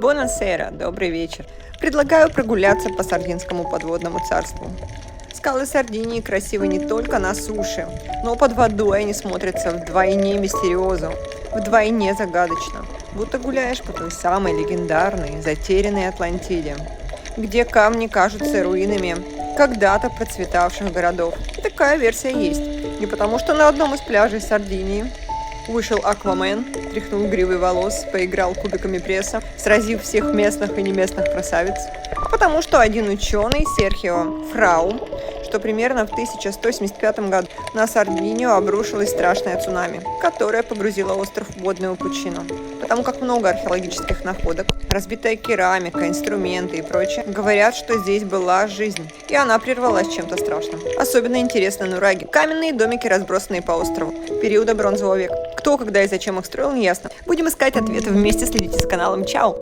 Бонасера, добрый вечер. Предлагаю прогуляться по Сардинскому подводному царству. Скалы Сардинии красивы не только на суше, но под водой они смотрятся вдвойне мистериозно, вдвойне загадочно, будто гуляешь по той самой легендарной, затерянной Атлантиде, где камни кажутся руинами когда-то процветавших городов. И такая версия есть. Не потому, что на одном из пляжей Сардинии вышел Аквамен, тряхнул гривой волос, поиграл кубиками пресса, сразив всех местных и неместных красавиц, а потому что один ученый, Серхио Фрау, что примерно в 1175 году на Сардинию обрушилось страшное цунами, которое погрузило остров в водную пучину. Потому как много археологических находок, разбитая керамика, инструменты и прочее, говорят, что здесь была жизнь, и она прервалась чем-то страшным. Особенно интересно нураги. Каменные домики, разбросанные по острову периода Бронзового века. Кто, когда и зачем их строил, не ясно. Будем искать ответы вместе, следите за каналом. Чао!